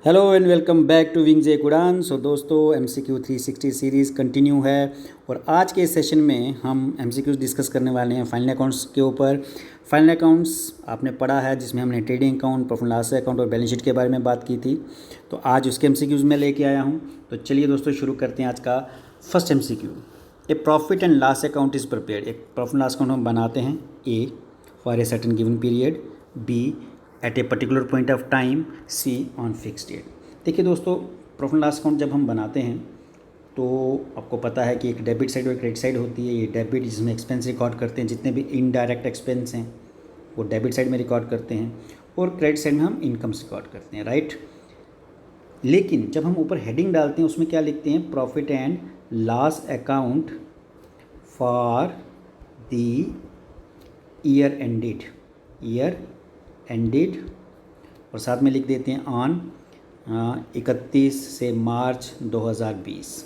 Hello and welcome back to Wings एक उड़ान। सो दोस्तों MCQ 360 सीरीज़ कंटिन्यू है और आज के सेशन में हम MCQs डिस्कस करने वाले हैं फाइनल अकाउंट्स के ऊपर। फाइनल अकाउंट्स आपने पढ़ा है जिसमें हमने trading account, profit loss account और बैलेंस शीट के बारे में बात की थी। तो आज उसके MCQs में लेके आया हूँ। तो चलिए दोस्तों शुरू करते हैं आज का first MCQ। A profit and loss account is prepared. एक प्रॉफिट लॉस अकाउंट हम बनाते हैं A for a certain given period, B at a particular point of time, C on fix date. देखिए दोस्तों, प्रॉफिट लॉस अकाउंट जब हम बनाते हैं तो आपको पता है कि एक डेबिट साइड और क्रेडिट साइड होती है। ये डेबिट जिसमें एक्सपेंस रिकॉर्ड करते हैं, जितने भी इनडायरेक्ट एक्सपेंस हैं वो डेबिट साइड में रिकॉर्ड करते हैं और क्रेडिट साइड में हम इनकम्स रिकॉर्ड करते हैं, राइट। लेकिन जब हम ऊपर हेडिंग डालते हैं उसमें क्या लिखते हैं? Profit and loss account for the year ended और साथ में लिख देते हैं ऑन 31 से मार्च 2020।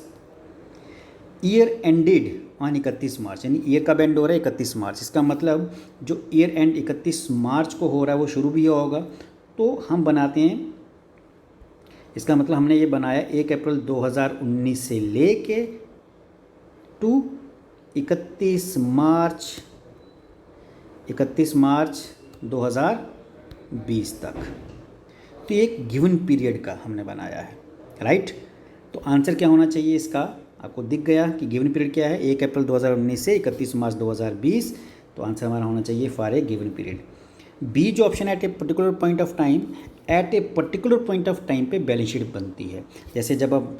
ईयर एंडेड ऑन 31 मार्च, यानी ईयर कब एंड हो रहा है? 31 मार्च। इसका मतलब जो ईयर एंड 31 मार्च को हो रहा है वो शुरू भी होगा। तो हम बनाते हैं, इसका मतलब हमने ये बनाया 1 अप्रैल 2019 से लेके टू 31 मार्च 2020 तक। तो ये एक गिवन पीरियड का हमने बनाया है, राइट। तो आंसर क्या होना चाहिए इसका? आपको दिख गया कि गिवन पीरियड क्या है, 1 अप्रैल 2019 से 31 मार्च 2020। तो आंसर हमारा होना चाहिए for a given period. B जो ऑप्शन है, at a particular point of time, at a particular point of time पे बैलेंस शीट बनती है। जैसे जब अब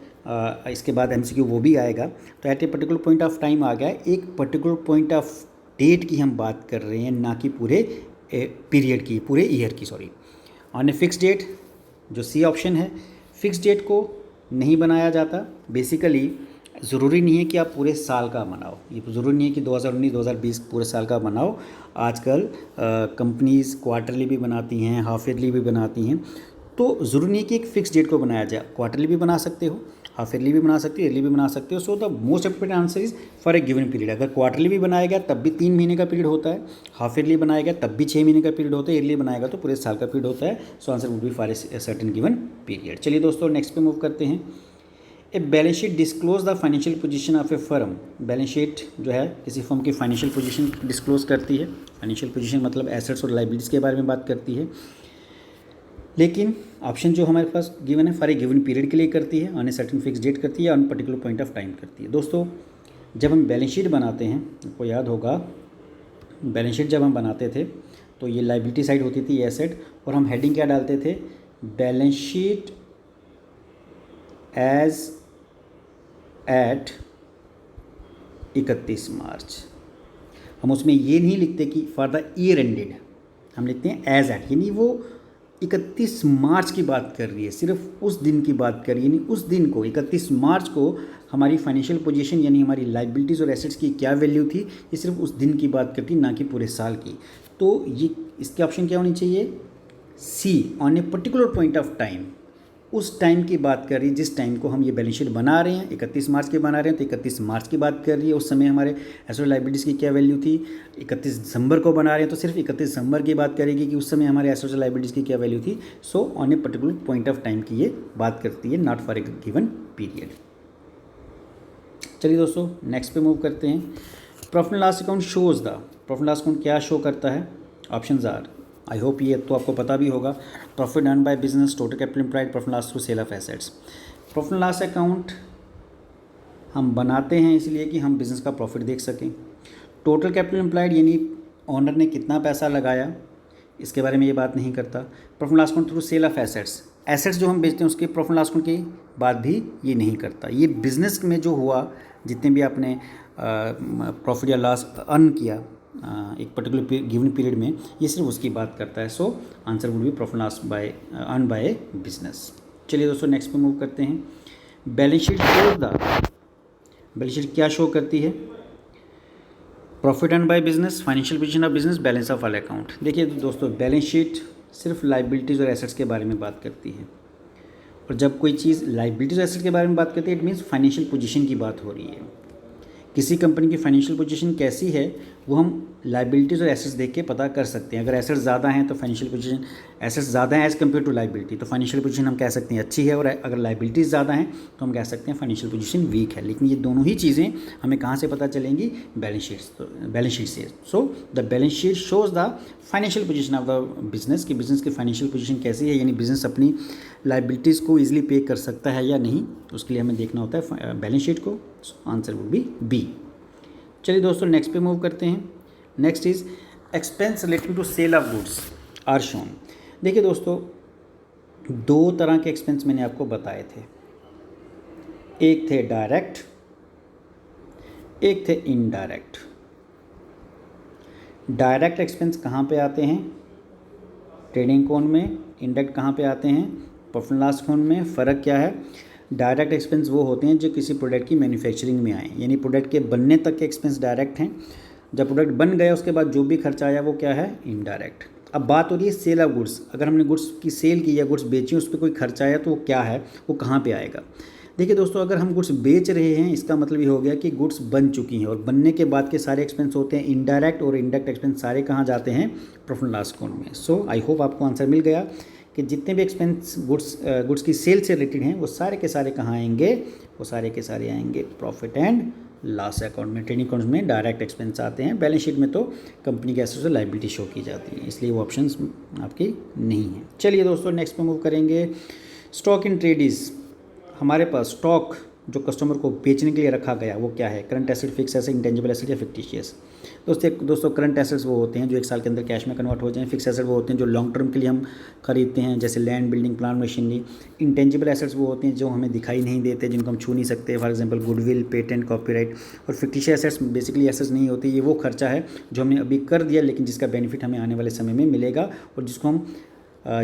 इसके बाद MCQ वो भी आएगा, तो at a particular point of time आ गया, एक पर्टिकुलर पॉइंट ऑफ डेट की हम बात कर रहे हैं, ना कि पूरे पीरियड की, पूरे ईयर की, sorry. On a fix date जो सी ऑप्शन है, फिक्स डेट को नहीं बनाया जाता। बेसिकली ज़रूरी नहीं है कि आप पूरे साल का बनाओ, ये ज़रूरी नहीं है कि 2019-2020 पूरे साल का बनाओ। आजकल कंपनीज़ क्वार्टरली भी बनाती हैं, हाफ ईयरली भी बनाती हैं। तो ज़रूरी नहीं है कि एक फ़िक्स डेट को बनाया जाए। क्वार्टरली भी बना सकते हो, हाफ ईयरली भी बना सकते हो, ईयरली भी बना सकते हो। So the most appropriate answer is for a given period. अगर क्वार्टरली भी बनाया गया तब भी 3 महीने का पीरियड होता है, हाफ ईयरली बनाया गया तब भी 6 महीने का पीरियड होता है, ईयरली बनाएगा तो पूरे साल का पीरियड होता है। So answer would B for a certain given period. चलिए दोस्तों नेक्स्ट पे मूव करते हैं। A balance sheet disclose the financial position of A firm. Balance sheet जो है किसी फर्म की फाइनेंशियल पोजीशन डिस्क्लोज करती है। फाइनेंशियल पोजीशन मतलब एसेट्स और लाइबिलिटीज़ के बारे में बात करती है। लेकिन ऑप्शन जो हमारे पास गिवन है, फॉर ए गिवन पीरियड के लिए करती है, on a certain fix date करती है, on particular point of time करती है। दोस्तों जब हम बैलेंस शीट बनाते हैं, आपको याद होगा बैलेंस शीट जब हम बनाते थे तो ये लाइबिलिटी साइड होती थी, एसेट, और हम हेडिंग क्या डालते थे? बैलेंस शीट एज एट 31 मार्च। हम उसमें ये नहीं लिखते कि फॉर द ईयर एंडेड, हम लिखते हैं एज एट, यानी वो 31 मार्च की बात कर रही है, सिर्फ उस दिन की बात कर रही है। यानी उस दिन को 31 मार्च को हमारी फाइनेंशियल पोजीशन यानी हमारी लाइबिलिटीज़ और एसेट्स की क्या वैल्यू थी, ये सिर्फ उस दिन की बात करती, ना कि पूरे साल की। तो ये इसके ऑप्शन क्या होनी चाहिए? See, on a particular point of time. उस टाइम की बात कर रही है जिस टाइम को हम ये बैलेंस शीट बना रहे हैं। 31 मार्च के बना रहे हैं तो 31 मार्च की बात कर रही है। उस समय हमारे एसेट लाइबिलिटीज़ की क्या वैल्यू थी। 31 दिसंबर को बना रहे हैं तो सिर्फ 31 दिसंबर की बात करेगी कि उस समय हमारे एसेट लाइबिलिटीज़ की क्या वैल्यू थी। So on a particular point of time की ये बात करती है, not for a given period. चलिए दोस्तों नेक्स्ट पे मूव करते हैं। Profit and loss account shows the, profit loss account क्या शो करता है? ऑप्शंस आर, आई होप ये तो आपको पता भी होगा। Profit earn by business, total capital employed, profit loss through sale of assets. Profit loss account हम बनाते हैं इसलिए कि हम बिज़नेस का प्रॉफिट देख सकें। टोटल कैपिटल एम्प्लॉयड यानी ओनर ने कितना पैसा लगाया, इसके बारे में ये बात नहीं करता। Profit loss account through sale of assets, assets जो हम बेचते हैं उसके प्रॉफिट लॉस अकाउंट की बात भी ये नहीं करता। ये बिज़नेस में जो हुआ, जितने भी आपने प्रॉफिट या लॉस अर्न किया एक पर्टिकुलर गिवन पीरियड में, ये सिर्फ उसकी बात करता है। So answer would B profit loss by earn by A business. चलिए दोस्तों नेक्स्ट पे मूव करते हैं। Balance sheet shows the, balance sheet क्या शो करती है? Profit earn by business, financial position of business, balance of all account. देखिए दोस्तों, बैलेंस शीट सिर्फ लाइबिलिटीज़ और एसेट्स के बारे में बात करती है, और जब कोई चीज़ लाइबिलिटीज़ और एसेट्स के बारे में बात करती है, इट मीन्स फाइनेंशियल पोजीशन की बात हो रही है। किसी कंपनी की फाइनेंशियल पोजीशन कैसी है वो हम लाइबिलिटीज़ और एसेट्स देख के पता कर सकते हैं। अगर एसेट्स ज़्यादा हैं तो फाइनेंशियल पोजीशन, एसेट्स ज़्यादा हैं एज़ कम्पेयर टू लाइबिलिटी तो फाइनेंशियल पोजीशन हम कह सकते हैं अच्छी है, और अगर लाइबिलिटीज़ ज़्यादा हैं तो हम कह सकते हैं फाइनेंशियल पोजीशन वीक है। लेकिन ये दोनों ही चीज़ें हमें कहाँ से पता चलेंगी? बैलेंस शीट से। So the balance sheet shows the financial position of the business, कि बिजनेस की फाइनेंशियल पोजीशन कैसी है, यानी बिजनेस अपनी लाइबिलिटीज़ को ईजिली पे कर सकता है या नहीं, उसके लिए हमें देखना होता है बैलेंस शीट को। Answer would be B. चलिए दोस्तों नेक्स्ट पे मूव करते हैं। Next is expense related to sale of goods are shown. देखिए दोस्तों, दो तरह के एक्सपेंस मैंने आपको बताए थे, एक थे डायरेक्ट, एक थे इनडायरेक्ट। डायरेक्ट एक्सपेंस कहाँ पे आते हैं? ट्रेडिंग अकाउंट में। इनडायरेक्ट कहाँ पे आते हैं? प्रॉफिट एंड लॉस अकाउंट में। फ़र्क क्या है? डायरेक्ट एक्सपेंस वो होते हैं जो किसी प्रोडक्ट की मैन्युफैक्चरिंग में आए, यानी प्रोडक्ट के बनने तक के एक्सपेंस डायरेक्ट हैं। जब प्रोडक्ट बन गया उसके बाद जो भी खर्चा आया वो क्या है? इनडायरेक्ट। अब बात हो रही है सेल ऑफ गुड्स। अगर हमने गुड्स की सेल की या गुड्स बेची, उस पर कोई खर्चा आया तो वो क्या है, वो कहाँ पे आएगा? देखिए दोस्तों, अगर हम गुड्स बेच रहे हैं इसका मतलब ये हो गया कि गुड्स बन चुकी हैं, और बनने के बाद के सारे एक्सपेंस होते हैं इनडायरेक्ट, और इनडायरेक्ट एक्सपेंस सारे कहाँ जाते हैं? प्रॉफिट एंड लॉस अकाउंट में। सो आई होप आपको आंसर मिल गया कि जितने भी एक्सपेंस गुड्स की सेल से रिलेटेड हैं वो सारे के सारे कहाँ आएंगे? वो सारे के सारे आएंगे प्रॉफिट एंड लॉस अकाउंट में। ट्रेडिंग अकाउंट में डायरेक्ट एक्सपेंस आते हैं, बैलेंस शीट में तो कंपनी के एसेट्स और लायबिलिटी शो की जाती है, इसलिए वो ऑप्शंस आपकी नहीं है। चलिए दोस्तों नेक्स्ट पे मूव करेंगे। स्टॉक इन ट्रेड इज, हमारे पास स्टॉक जो कस्टमर को बेचने के लिए रखा गया वो क्या है? Current asset, fix asset, intangible asset या फिक्टिशियस? दोस्तों करंट एसेट्स वो होते हैं जो एक साल के अंदर कैश में कन्वर्ट हो जाएं। फिक्स एसेट वो होते हैं जो लॉन्ग टर्म के लिए हम खरीदते हैं, जैसे land, building, plant, machinery. Intangible assets वो होते हैं जो हमें दिखाई नहीं देते, जिनको हम छू नहीं सकते, for example goodwill, patent, copyright. और फिक्टिशियस एसेट्स बेसिकली एसेट्स नहीं होती, ये वो खर्चा है जो हमने अभी कर दिया लेकिन जिसका बेनिफिट हमें आने वाले समय में मिलेगा, और जिसको हम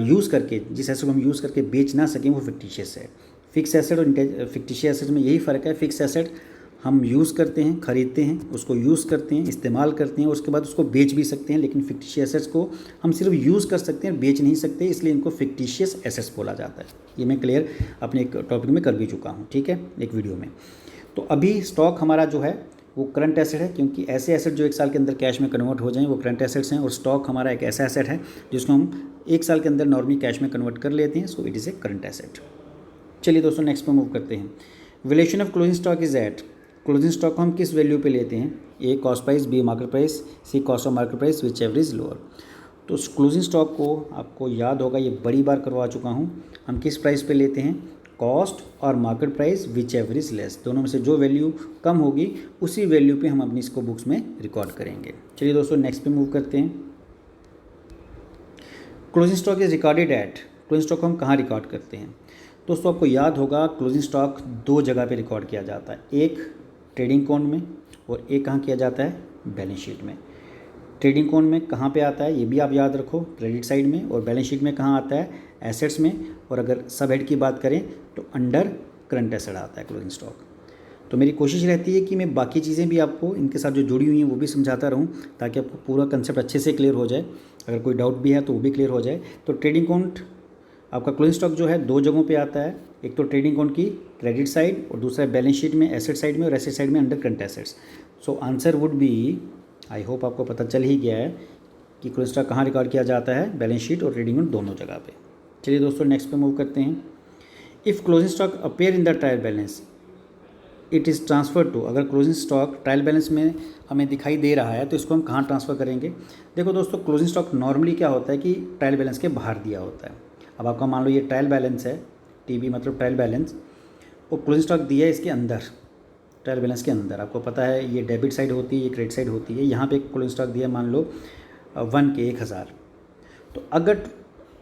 यूज़ करके, जिस एसेट को हम यूज़ करके बेच ना सकें वो फिक्टिशियस है। फिक्स एसेट और फिक्टिशियस एसेट में यही फ़र्क है। फिक्स एसेट हम यूज़ करते हैं, ख़रीदते हैं, उसको यूज़ करते हैं, इस्तेमाल करते हैं, उसके बाद उसको बेच भी सकते हैं। लेकिन फिक्टिशियस एसेट्स को हम सिर्फ यूज़ कर सकते हैं, बेच नहीं सकते, इसलिए इनको फिक्टिशियस एसेट्स बोला जाता है। ये मैं क्लियर अपने एक टॉपिक में कर भी चुका हूँ, ठीक है, एक वीडियो में। तो अभी स्टॉक हमारा जो है वो करंट एसेट है, क्योंकि ऐसे एसेट जो एक साल के अंदर कैश में कन्वर्ट हो जाएं वो करंट एसेट्स हैं, और स्टॉक हमारा एक ऐसा एसेट है जिसको हम एक साल के अंदर नॉर्मली कैश में कन्वर्ट कर लेते हैं। So it is a current asset. चलिए दोस्तों नेक्स्ट पे मूव करते हैं। Valuation of closing stock is at, closing stock को हम किस वैल्यू पे लेते हैं? A cost price, B market price, C cost of market price, whichever is lower. तो क्लोजिंग स्टॉक को आपको याद होगा, ये बड़ी बार करवा चुका हूँ, हम किस प्राइस पे लेते हैं? कॉस्ट और market price, whichever is less. दोनों में से जो वैल्यू कम होगी उसी वैल्यू पे हम अपनी इसको बुक्स में रिकॉर्ड करेंगे। चलिए दोस्तों नेक्स्ट पे मूव करते हैं। Closing stock is recorded at, closing stock को हम कहाँ रिकॉर्ड करते हैं? दोस्तों आपको याद होगा क्लोजिंग स्टॉक दो जगह पे रिकॉर्ड किया जाता है, एक ट्रेडिंग अकाउंट में और एक कहाँ किया जाता है? बैलेंस शीट में। ट्रेडिंग अकाउंट में कहाँ पे आता है ये भी आप याद रखो, क्रेडिट साइड में, और बैलेंस शीट में कहाँ आता है? एसेट्स में। और अगर सब हेड की बात करें तो अंडर करंट एसेट आता है क्लोजिंग स्टॉक। तो मेरी कोशिश रहती है कि मैं बाकी चीज़ें भी आपको इनके साथ जो जुड़ी हुई हैं वो भी समझाता रहूँ, ताकि आपको पूरा कंसेप्ट अच्छे से क्लियर हो जाए। अगर कोई डाउट भी है तो वो भी क्लियर हो जाए। तो ट्रेडिंग अकाउंट आपका क्लोजिंग स्टॉक जो है दो जगहों पे आता है, एक तो ट्रेडिंग अकाउंट की क्रेडिट साइड और दूसरा बैलेंस शीट में एसेट साइड में, और एसेट साइड में under current assets. So answer would B, I hope आपको पता चल ही गया है कि क्लोजिंग स्टॉक कहाँ रिकॉर्ड किया जाता है, बैलेंस शीट और ट्रेडिंग अकाउंट दोनों जगह पे। चलिए दोस्तों नेक्स्ट पे मूव करते हैं। If closing stock appear in the trial balance it is transfer to, अगर क्लोजिंग स्टॉक ट्रायल बैलेंस में हमें दिखाई दे रहा है तो इसको हम कहाँ ट्रांसफ़र करेंगे? देखो दोस्तों, क्लोजिंग स्टॉक नॉर्मली क्या होता है कि ट्रायल बैलेंस के बाहर दिया होता है। अब आपका मान लो ये ट्रायल बैलेंस है, टीबी मतलब ट्रायल बैलेंस, और क्लोजिंग स्टॉक दिया है इसके अंदर, ट्रायल बैलेंस के अंदर। आपको पता है ये डेबिट साइड होती है, ये क्रेडिट साइड होती है। यहाँ पे क्लोजिंग स्टॉक दिया मान लो 1 के 1000। तो अगर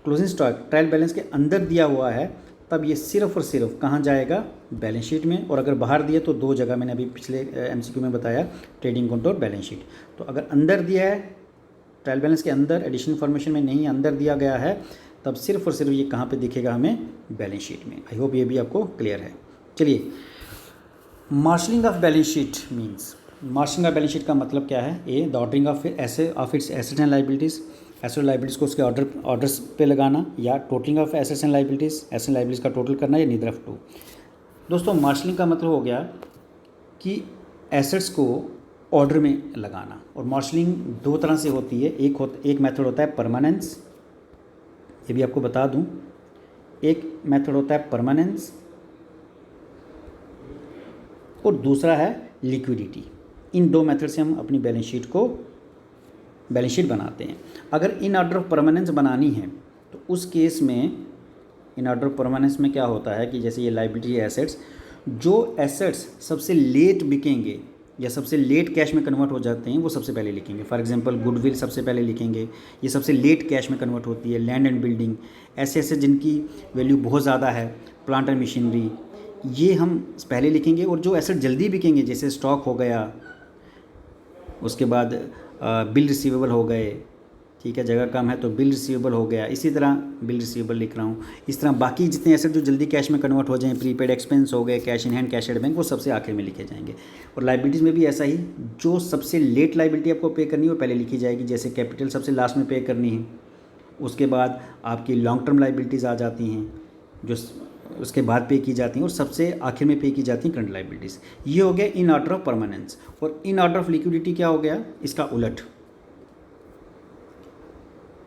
क्लोजिंग स्टॉक ट्रायल बैलेंस के अंदर दिया हुआ है तब ये सिर्फ और सिर्फ कहाँ जाएगा? बैलेंस शीट में। और अगर बाहर दिया तो दो जगह, मैंने अभी पिछले MCQ में बताया, ट्रेडिंग अकाउंट और बैलेंस शीट। तो अगर अंदर दिया है ट्रायल बैलेंस के अंदर, एडिशनल इन्फॉर्मेशन में नहीं अंदर दिया गया है, तब सिर्फ और सिर्फ ये कहाँ पे दिखेगा हमें? बैलेंस शीट में। आई होप ये भी आपको क्लियर है। चलिए, marshalling of balance sheet means, marshalling of balance sheet का मतलब क्या है? A the ordering of its assets and liabilities, asset और लाइबिलिटीज़ को उसके ऑर्डर्स पे लगाना, या totalling of assets and liabilities, asset and liabilities का टोटल करना, या नीदर ऑफ टू। दोस्तों मार्शलिंग का मतलब हो गया कि एसेट्स को ऑर्डर में लगाना। और मार्शलिंग दो तरह से होती है, एक मेथड होता है परमानेंस, ये भी आपको बता दूं, एक मेथड होता है परमानेंस और दूसरा है लिक्विडिटी। इन दो मेथड से हम अपनी बैलेंस शीट बनाते हैं। अगर इन ऑर्डर ऑफ परमानेंस बनानी है तो उस केस में इन ऑर्डर ऑफ परमानेंस में क्या होता है कि जैसे ये लायबिलिटी एसेट्स, जो एसेट्स सबसे लेट बिकेंगे या सबसे लेट कैश में कन्वर्ट हो जाते हैं वो सबसे पहले लिखेंगे। फॉर एग्जांपल गुडविल सबसे पहले लिखेंगे, ये सबसे लेट कैश में कन्वर्ट होती है। लैंड एंड बिल्डिंग, ऐसे ऐसे जिनकी वैल्यू बहुत ज़्यादा है, प्लांट एंड मशीनरी, ये हम पहले लिखेंगे। और जो एसेट जल्दी बिकेंगे जैसे स्टॉक हो गया, उसके बाद बिल रिसीवेबल हो गए, ठीक है, जगह कम है तो बिल रिसीवेबल हो गया, इसी तरह बिल रिसीवेबल लिख रहा हूँ। इस तरह बाकी जितने एसेट जो जल्दी कैश में कन्वर्ट हो जाएं, प्रीपेड एक्सपेंस हो गए, cash in hand, cash at bank, वो सबसे आखिर में लिखे जाएंगे। और लाइबिलिटीज़ में भी ऐसा ही, जो सबसे लेट लाइबिलिटी आपको पे करनी है वो पहले लिखी जाएगी, जैसे कैपिटल सबसे लास्ट में पे करनी है। उसके बाद आपकी लॉन्ग टर्म लाइबिलिटीज़ आ जाती हैं जो उसके बाद पे की जाती हैं, और सबसे आखिर में पे की जाती हैं करंट लाइबिलिटीज़। ये हो गया इन ऑर्डर ऑफ परमानेंस। और इन ऑर्डर ऑफ लिक्विडिटी क्या हो गया, इसका उलट।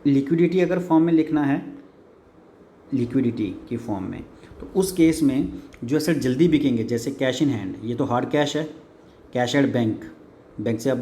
लिक्विडिटी अगर फॉर्म में लिखना है, लिक्विडिटी की फॉर्म में, तो उस केस में जो एसेट जल्दी बिकेंगे जैसे कैश इन हैंड, ये तो हार्ड कैश है, कैश एट बैंक, बैंक से आप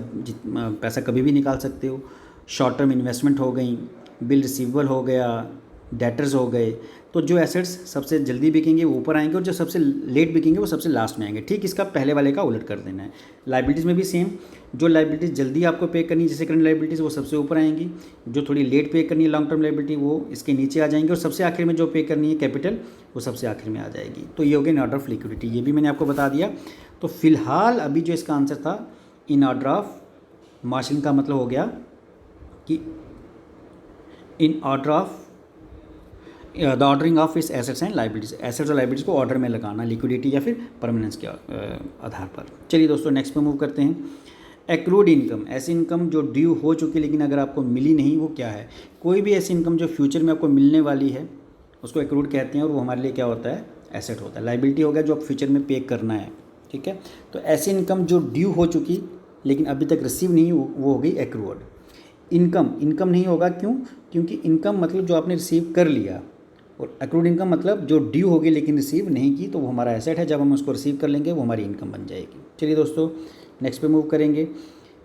पैसा कभी भी निकाल सकते हो। शॉर्ट टर्म इन्वेस्टमेंट हो गई, बिल रिसीवेबल हो गया, डेटर्स हो गए। तो जो एसेट्स सबसे जल्दी बिकेंगे वो ऊपर आएंगे और जो सबसे लेट बिकेंगे वो सबसे लास्ट में आएंगे। ठीक इसका पहले वाले का उलट कर देना है। लाइबिलिटीज़ में भी सेम, जो लाइबिलिटीज़ जल्दी आपको पे करनी है जैसे करंट लाइबिलिटीज़ वो सबसे ऊपर आएंगी, जो थोड़ी लेट पे करनी है लॉन्ग टर्म लाइबिलिटी वो इसके नीचे आ जाएंगी, और सबसे आखिर में जो पे करनी है कैपिटल वो सबसे आखिर में आ जाएगी। तो ये हो गया इन ऑर्डर ऑफ लिक्विडिटी, ये भी मैंने आपको बता दिया। तो फिलहाल अभी जो इसका आंसर था इन ऑर्डर ऑफ मार्शलिंग का मतलब हो गया कि in order of the ordering of इस एसेट्स एंड लाइबिलिटीज़, एसेट्स और लाइबिलिटीज़ को ऑर्डर में लगाना, लिक्विडिटी या फिर परमानेंस के आधार पर। चलिए दोस्तों नेक्स्ट पे मूव करते हैं। एक्रूड इनकम, ऐसी इनकम जो ड्यू हो चुकी लेकिन अगर आपको मिली नहीं, वो क्या है। कोई भी ऐसी इनकम जो फ्यूचर में आपको मिलने वाली है उसको एक्रूड कहते हैं, और वो हमारे लिए क्या होता है, एसेट होता है। लाइबिलिटी हो गया जो आप फ्यूचर में पे करना है, ठीक है। तो ऐसी इनकम जो ड्यू हो चुकी लेकिन अभी तक रिसीव नहीं, वो हो गई एक्रूड इनकम। इनकम नहीं होगा, क्यों, क्योंकि इनकम मतलब जो आपने रिसीव कर लिया, और एक्रूड इनकम मतलब जो ड्यू होगी लेकिन रिसीव नहीं की, तो वो हमारा एसेट है। जब हम उसको रिसीव कर लेंगे वो हमारी इनकम बन जाएगी। चलिए दोस्तों नेक्स्ट पे मूव करेंगे।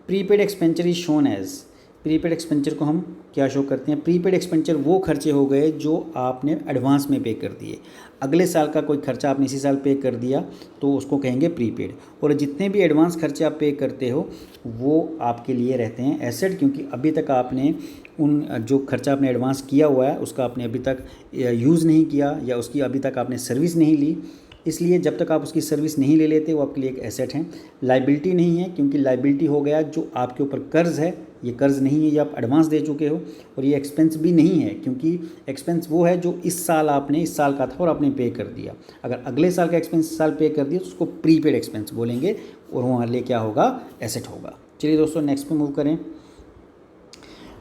Prepaid expenditure is shown as, prepaid expenditure को हम क्या शो करते हैं। प्रीपेड एक्सपेंचर वो खर्चे हो गए जो आपने एडवांस में पे कर दिए। अगले साल का कोई खर्चा आपने इसी साल पे कर दिया तो उसको कहेंगे प्रीपेड। और जितने भी एडवांस खर्चे आप पे करते हो वो आपके लिए रहते हैं एसेट, क्योंकि अभी तक आपने उन जो खर्चा आपने एडवांस किया हुआ है उसका आपने अभी तक यूज़ नहीं किया या उसकी अभी तक आपने सर्विस नहीं ली, इसलिए जब तक आप उसकी सर्विस नहीं ले लेते वो आपके लिए एक एसेट हैं। लाइबिलिटी नहीं है, क्योंकि लाइबिलिटी हो गया जो आपके ऊपर कर्ज है, ये कर्ज नहीं है, ये आप एडवांस दे चुके हो। और ये एक्सपेंस भी नहीं है, क्योंकि एक्सपेंस वो है जो इस साल का था और आपने पे कर दिया। अगर अगले साल का एक्सपेंस इस साल पे कर दिया तो उसको प्रीपेड एक्सपेंस बोलेंगे, और वो हमारे लिए क्या होगा, एसेट होगा। चलिए दोस्तों नेक्स्ट पे मूव करें।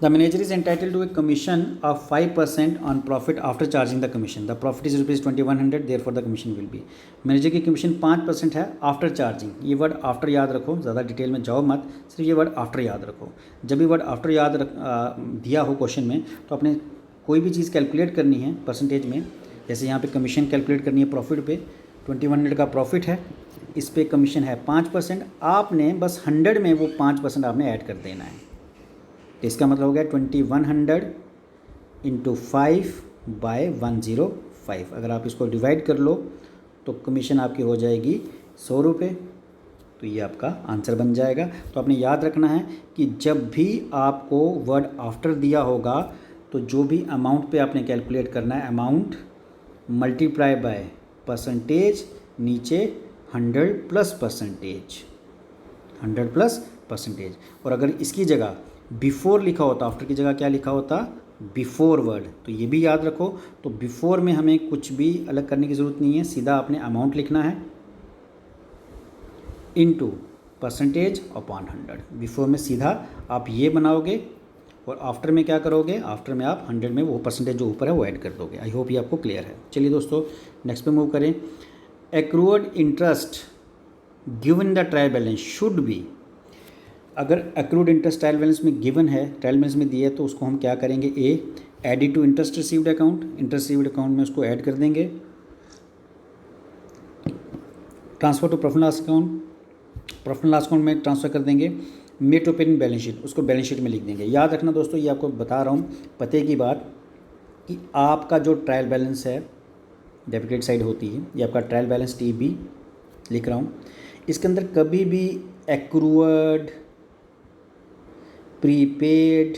The manager is entitled to a commission of 5% on profit after charging the commission. The profit is ₹2100, therefore the commission will be. Manager की कमीशन 5% है आफ्टर चार्जिंग। ये वर्ड आफ्टर याद रखो, ज़्यादा डिटेल में जाओ मत, सिर्फ ये वर्ड आफ्टर याद रखो। जब भी वर्ड आफ्टर दिया हो क्वेश्चन में तो आपने कोई भी चीज़ कैलकुलेट करनी है परसेंटेज में, जैसे यहाँ पे कमीशन कैलकुलेट करनी है प्रॉफिट पे, 2100 का प्रॉफिट है, इस पर कमीशन है 5%, आपने बस 100 में वो 5% आपने ऐड कर देना है। तो इसका मतलब हो गया 2100 इंटू 5/105। अगर आप इसको डिवाइड कर लो तो कमीशन आपकी हो जाएगी 100 रुपये। तो ये आपका आंसर बन जाएगा। तो आपने याद रखना है कि जब भी आपको वर्ड आफ्टर दिया होगा तो जो भी अमाउंट पे आपने कैलकुलेट करना है, अमाउंट मल्टीप्लाई बाय परसेंटेज, नीचे 100 प्लस परसेंटेज, 100 प्लस परसेंटेज। और अगर इसकी जगह बिफोर लिखा होता, आफ्टर की जगह क्या लिखा होता, बिफोर वर्ड, तो ये भी याद रखो। तो बिफोर में हमें कुछ भी अलग करने की ज़रूरत नहीं है, सीधा आपने अमाउंट लिखना है इनटू परसेंटेज अपॉन 100। बिफोर में सीधा आप ये बनाओगे और आफ्टर में क्या करोगे, आफ्टर में आप 100 में वो परसेंटेज जो ऊपर है वो ऐड कर दोगे। आई होप ये आपको क्लियर है। चलिए दोस्तों नेक्स्ट पे मूव करें। Accrued interest given the trial balance should be, अगर एक्रूड इंटरेस्ट ट्रायल बैलेंस में गिवन है, ट्रायल बैलेंस में दिया है, तो उसको हम क्या करेंगे, A added to interest received account, interest received account में उसको ऐड कर देंगे, transfer to profit loss account, profit loss account में ट्रांसफ़र कर देंगे, met to pen balance sheet, उसको बैलेंस शीट में लिख देंगे। याद रखना दोस्तों, ये आपको बता रहा हूँ पते की बात कि आपका जो ट्रायल बैलेंस है डेबिट क्रेडिट साइड होती है, ये आपका ट्रायल बैलेंस TB लिख रहा हूँ, इसके अंदर कभी भी एक्रूअड, प्रीपेड,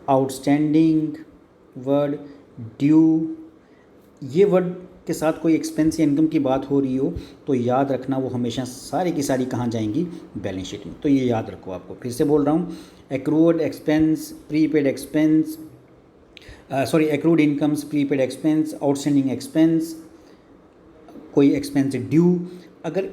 आउटस्टैंडिंग वर्ड, ड्यू, ये वर्ड के साथ कोई एक्सपेंस या इनकम की बात हो रही हो तो याद रखना वो हमेशा सारी की सारी कहाँ जाएंगी, बैलेंस शीट में। तो ये याद रखो, आपको फिर से बोल रहा हूँ, accrued expense, prepaid expense, accrued incomes, prepaid expense, outstanding expense, कोई एक्सपेंस ड्यू अगर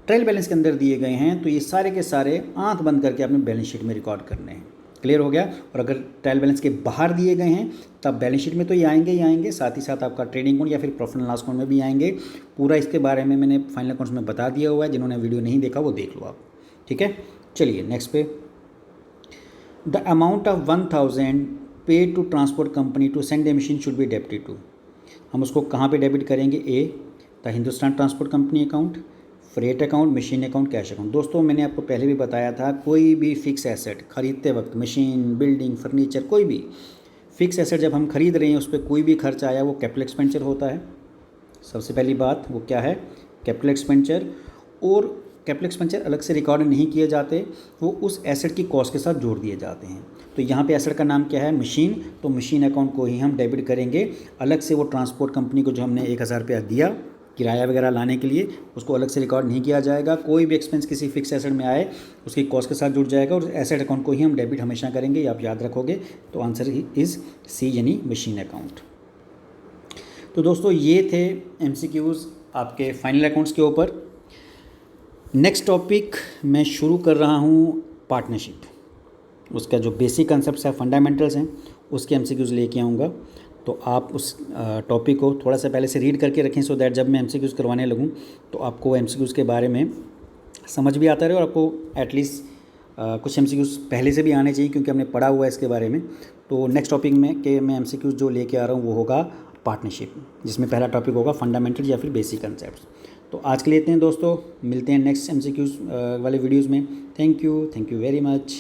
ट्रायल बैलेंस के अंदर दिए गए हैं तो ये सारे के सारे आंख बंद करके आपने बैलेंस शीट में रिकॉर्ड करने हैं। क्लियर हो गया। और अगर ट्रायल बैलेंस के बाहर दिए गए हैं तब बैलेंस शीट में तो ये आएंगे ही आएंगे, साथ ही साथ आपका ट्रेडिंग अकाउंट या फिर प्रॉफिट एंड लॉस अकाउंट में भी आएंगे। पूरा इसके बारे में मैंने फाइनल अकाउंट्स में बता दिया हुआ है, जिन्होंने वीडियो नहीं देखा वो देख लो आप। ठीक है, चलिए नेक्स्ट पे, the amount of 1000 pay to transport company to send a machine should be debited to. हम उसको कहाँ पे डेबिट करेंगे, A the Hindustan transport company account, freight account, machine account, cash account. दोस्तों मैंने आपको पहले भी बताया था, कोई भी फिक्स एसेट खरीदते वक्त, मशीन, बिल्डिंग, फर्नीचर, कोई भी फिक्स एसेट जब हम खरीद रहे हैं उस पर कोई भी खर्च आया वो कैपिटल एक्सपेंडिचर होता है। सबसे पहली बात वो क्या है, कैपिटल एक्सपेंडिचर। और कैपिटल एक्सपेंडिचर अलग से रिकॉर्ड नहीं किए जाते, वो उस एसेट की कॉस्ट के साथ जोड़ दिए जाते हैं। तो यहाँ पे एसेट का नाम क्या है, मशीन, तो मशीन अकाउंट को ही हम डेबिट करेंगे। अलग से वो ट्रांसपोर्ट कंपनी को जो हमने 1000 रुपया दिया किराया वगैरह लाने के लिए, उसको अलग से रिकॉर्ड नहीं किया जाएगा। कोई भी एक्सपेंस किसी फिक्स एसेट में आए उसकी कॉस्ट के साथ जुड़ जाएगा और एसेट अकाउंट को ही हम डेबिट हमेशा करेंगे, ये आप याद रखोगे। तो आंसर इज़ सी, यानी मशीन अकाउंट। तो दोस्तों ये थे MCQs आपके फाइनल अकाउंट्स के ऊपर। नेक्स्ट टॉपिक मैं शुरू कर रहा हूँ पार्टनरशिप, उसका जो बेसिक कंसेप्ट है, फंडामेंटल्स हैं, उसके MCQs लेके आऊँगा। तो आप उस टॉपिक को थोड़ा सा पहले से रीड करके रखें, सो दैट जब मैं MCQs करवाने लगूँ तो आपको MCQs के बारे में समझ भी आता रहे और आपको एटलीस्ट कुछ MCQs पहले से भी आने चाहिए, क्योंकि हमने पढ़ा हुआ है इसके बारे में। तो नेक्स्ट टॉपिक में कि मैं MCQs जो लेके आ रहा हूँ वो होगा पार्टनरशिप, जिसमें पहला टॉपिक होगा फंडामेंटल या फिर बेसिक कंसेप्ट। तो आज के लिए इतने हैं दोस्तों, मिलते हैं नेक्स्ट MCQs वाले वीडियोज़ में। Thank you very much.